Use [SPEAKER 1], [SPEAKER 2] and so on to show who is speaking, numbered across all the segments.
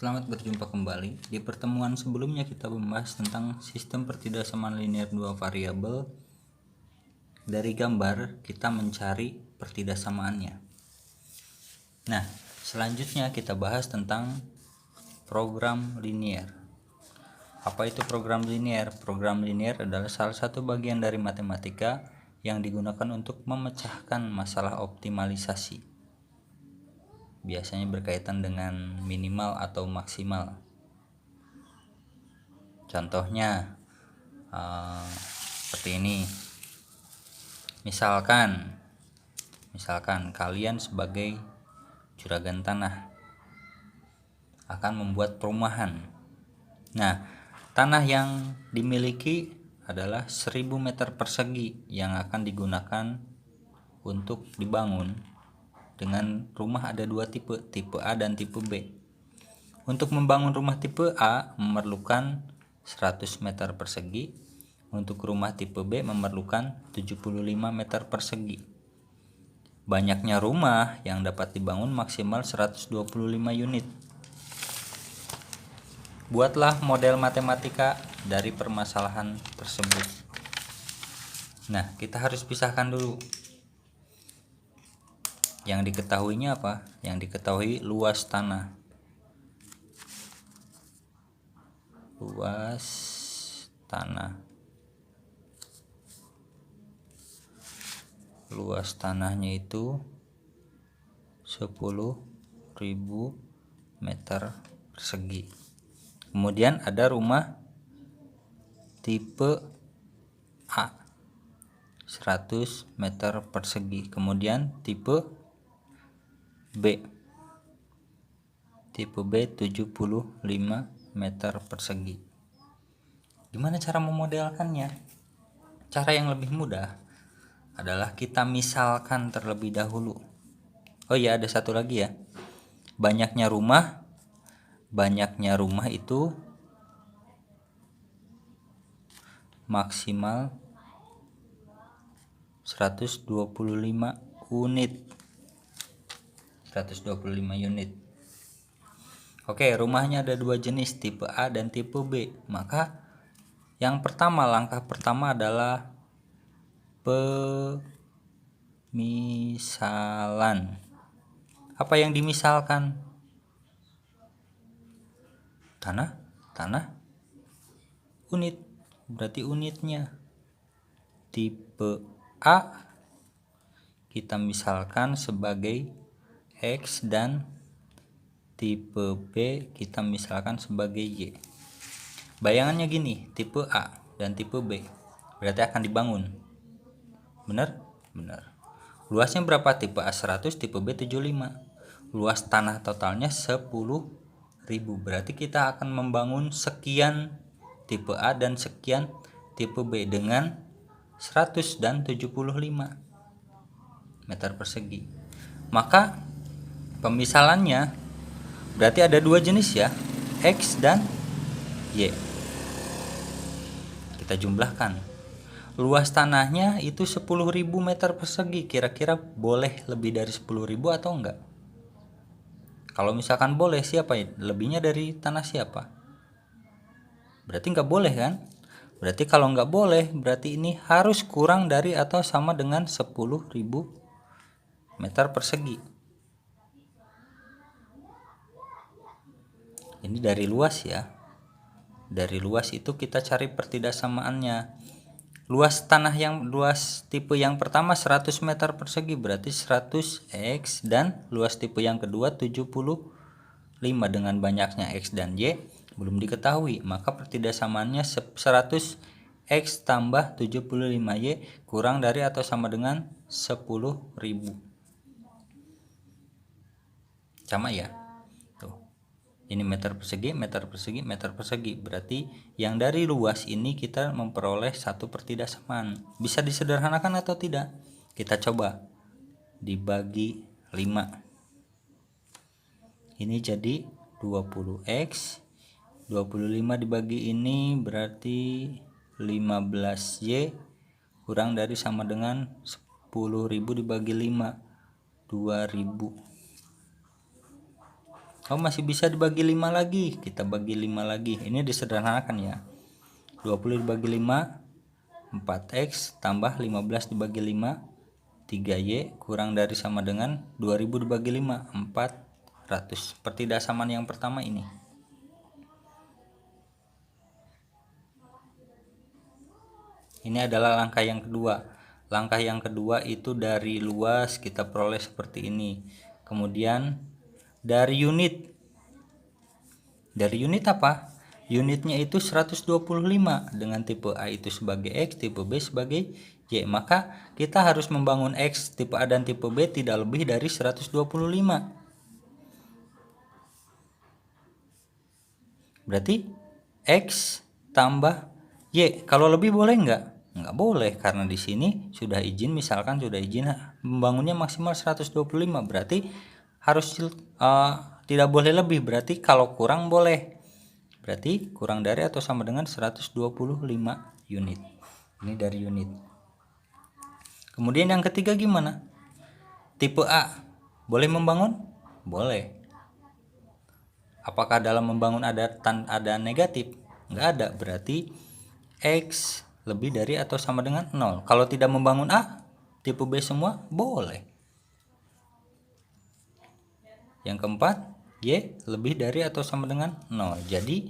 [SPEAKER 1] Selamat berjumpa kembali. Di pertemuan sebelumnya kita membahas tentang sistem pertidaksamaan linear dua variabel. Dari gambar kita mencari pertidaksamaannya. Nah, selanjutnya kita bahas tentang program linear. Apa itu program linear? Program linear adalah salah satu bagian dari matematika yang digunakan untuk memecahkan masalah optimalisasi. Biasanya berkaitan dengan minimal atau maksimal. Contohnya seperti ini. Misalkan kalian sebagai juragan tanah akan membuat perumahan. Nah, tanah yang dimiliki adalah 1000 meter persegi yang akan digunakan untuk dibangun. Dengan rumah ada dua tipe A dan tipe B. Untuk membangun rumah tipe A memerlukan 100 meter persegi. Untuk rumah tipe B memerlukan 75 meter persegi. Banyaknya rumah yang dapat dibangun maksimal 125 unit. Buatlah model matematika dari permasalahan tersebut. Nah, kita harus pisahkan dulu. Yang diketahuinya apa? Yang diketahui luas tanah. Luas tanah. Luas tanahnya itu 10.000 meter persegi. Kemudian ada rumah tipe A 100 meter persegi. Kemudian tipe B 75 meter persegi. Gimana cara memodelkannya? Cara yang lebih mudah adalah kita misalkan terlebih dahulu. Oh ya, ada satu lagi ya. Banyaknya rumah itu maksimal 125 unit. 125 unit. Oke, rumahnya ada dua jenis, tipe A dan tipe B. Maka langkah pertama adalah pemisalan. Apa yang dimisalkan? Tanah, unit. Berarti unitnya. Tipe A kita misalkan sebagai X dan tipe B kita misalkan sebagai Y. Bayangannya gini, tipe A dan tipe B berarti akan dibangun. Benar? Benar. Luasnya berapa? Tipe A 100, tipe B 75. Luas tanah totalnya 10.000. Berarti kita akan membangun sekian tipe A dan sekian tipe B dengan 100 dan 75 meter persegi. Maka pemisalannya berarti ada dua jenis ya, X dan Y. Kita jumlahkan. Luas tanahnya itu 10.000 meter persegi. Kira-kira boleh lebih dari 10.000 atau enggak? Kalau misalkan boleh, siapa ya? Lebihnya dari tanah siapa? Berarti enggak boleh kan? Berarti kalau enggak boleh, berarti ini harus kurang dari atau sama dengan 10.000 meter persegi. Ini dari luas ya. Dari luas itu kita cari pertidaksamaannya. Luas tipe yang pertama 100 meter persegi berarti 100 X, dan luas tipe yang kedua 75 dengan banyaknya X dan Y belum diketahui. Maka pertidaksamaannya 100 X tambah 75 Y kurang dari atau sama dengan 10.000. Sama ya? Tuh. Ini meter persegi. Berarti yang dari luas ini kita memperoleh satu pertidaksamaan. Bisa disederhanakan atau tidak? Kita coba. Dibagi 5. Ini jadi 20X. 25 dibagi ini berarti 15Y kurang dari sama dengan 10.000 dibagi 5. 2.000. Oh, masih bisa dibagi 5 lagi. Kita bagi 5 lagi. Ini disederhanakan ya. 20 dibagi 5, 4x tambah 15 dibagi 5, 3y kurang dari sama dengan 2000 dibagi 5, 400. Pertidaksamaan yang pertama ini. Ini adalah langkah yang kedua. Langkah yang kedua itu dari luas kita peroleh seperti ini. Kemudian dari unit. Dari unit apa? Unitnya itu 125 dengan tipe A itu sebagai X, tipe B sebagai Y. Maka kita harus membangun X tipe A dan tipe B tidak lebih dari 125. Berarti X tambah Y. Kalau lebih boleh nggak? Nggak boleh, karena di sini sudah izin, misalkan sudah izin membangunnya maksimal 125. Berarti harus tidak boleh lebih. Berarti kalau kurang boleh. Berarti kurang dari atau sama dengan 125 unit. Ini dari unit. Kemudian yang ketiga gimana? Tipe A. Boleh membangun? Boleh. Apakah dalam membangun ada negatif? Nggak ada. Berarti X lebih dari atau sama dengan 0. Kalau tidak membangun A, tipe B semua boleh. Yang keempat, Y lebih dari atau sama dengan 0. Jadi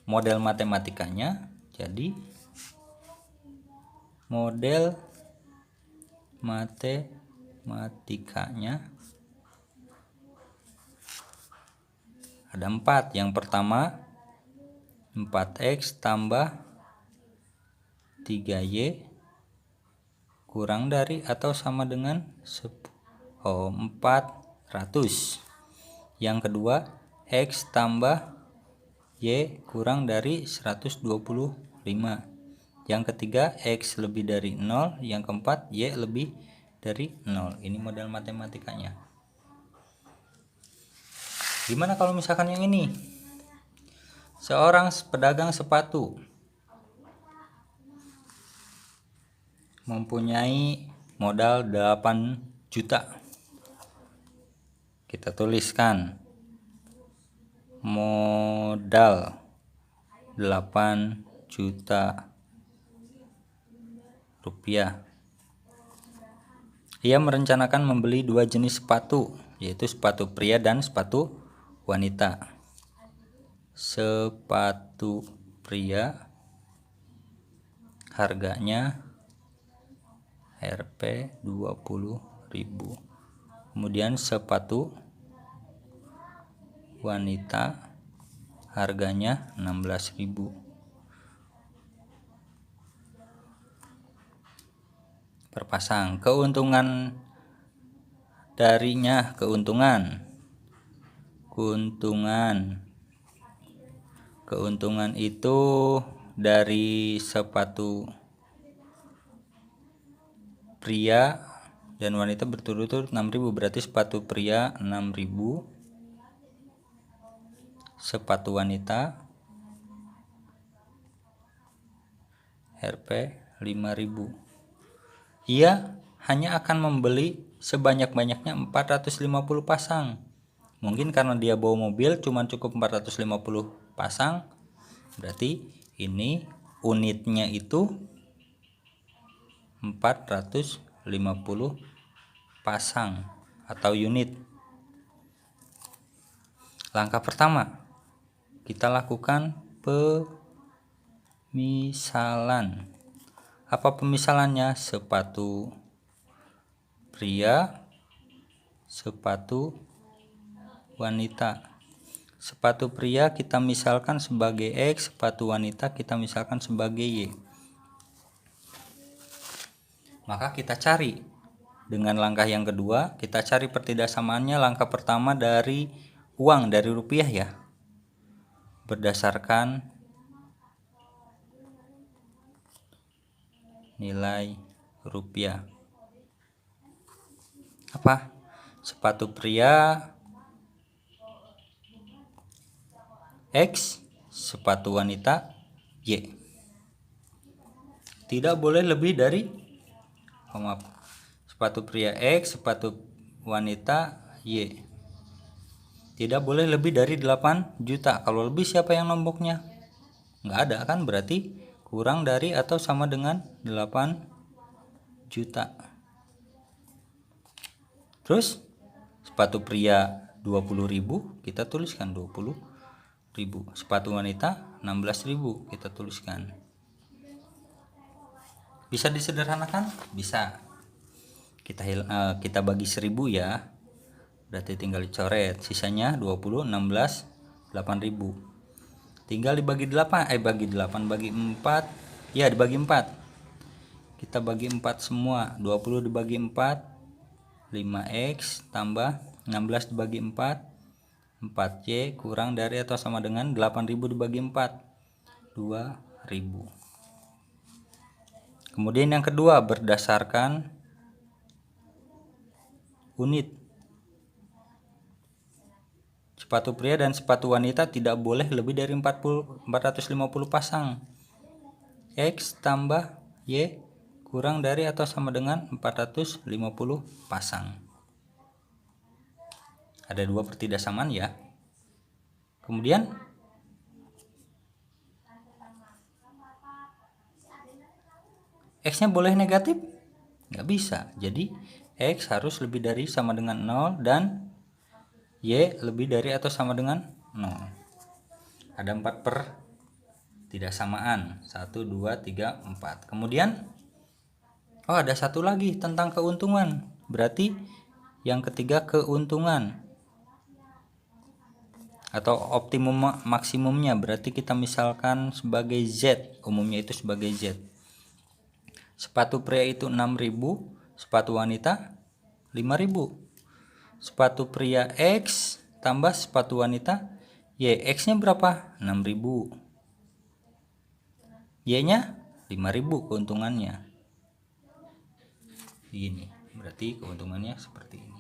[SPEAKER 1] model matematikanya ada 4. Yang pertama 4x tambah 3y kurang dari atau sama dengan 400. Yang kedua x tambah y kurang dari 125. Yang ketiga x lebih dari 0. Yang keempat y lebih dari 0. Ini model matematikanya. Gimana kalau misalkan yang ini? Seorang pedagang sepatu mempunyai modal 8 juta. Kita tuliskan modal 8 juta rupiah. Ia merencanakan membeli 2 jenis sepatu, yaitu sepatu pria dan sepatu wanita. Sepatu pria harganya Rp 20.000. Kemudian sepatu wanita harganya 16.000 per pasang. Keuntungan darinya, keuntungan itu dari sepatu pria dan wanita berturut-turut 6.000. Berarti sepatu pria 6.000, sepatu wanita Rp 5.000. Ia hanya akan membeli sebanyak-banyaknya 450 pasang. Mungkin karena dia bawa mobil cuma cukup 450 pasang. Berarti ini unitnya itu 450 pasang atau unit. Langkah pertama, kita lakukan pemisalan. Apa pemisalannya? Sepatu pria, sepatu wanita. Sepatu pria kita misalkan sebagai X, sepatu wanita kita misalkan sebagai Y. Maka kita cari dengan langkah yang kedua, kita cari pertidaksamaannya. Langkah pertama dari uang, dari rupiah ya, berdasarkan nilai rupiah. Apa? Sepatu pria X, sepatu wanita Y. Tidak boleh lebih dari sepatu pria X, sepatu wanita Y. Tidak boleh lebih dari 8 juta. Kalau lebih siapa yang nomboknya? Nggak ada kan, berarti kurang dari atau sama dengan 8 juta. Terus sepatu pria 20.000, kita tuliskan 20.000. Sepatu wanita 16.000, kita tuliskan. Bisa disederhanakan? Bisa. Kita bagi 1000 ya. Berarti tinggal dicoret. Sisanya 20, 16, 8.000. Tinggal dibagi 8, bagi 4. Ya, dibagi 4. Kita bagi 4 semua. 20 dibagi 4, 5x tambah 16 dibagi 4, 4y kurang dari atau sama dengan 8.000 dibagi 4, 2.000. Kemudian yang kedua, berdasarkan unit. Sepatu pria dan sepatu wanita tidak boleh lebih dari 450 pasang. X tambah Y kurang dari atau sama dengan 450 pasang. Ada dua pertidaksamaan ya. Kemudian X-nya boleh negatif? Nggak bisa. Jadi X harus lebih dari sama dengan 0 dan Y lebih dari atau sama dengan 0. Ada 4 pertidaksamaan. 1, 2, 3, 4. Kemudian ada satu lagi tentang keuntungan. Berarti yang ketiga keuntungan atau optimum maksimumnya. Berarti kita misalkan sebagai Z, umumnya itu sebagai Z. Sepatu pria itu 6.000, sepatu wanita 5.000. Sepatu pria X tambah sepatu wanita Y. X-nya berapa? 6.000. Y-nya 5.000 keuntungannya. Ini berarti keuntungannya seperti ini.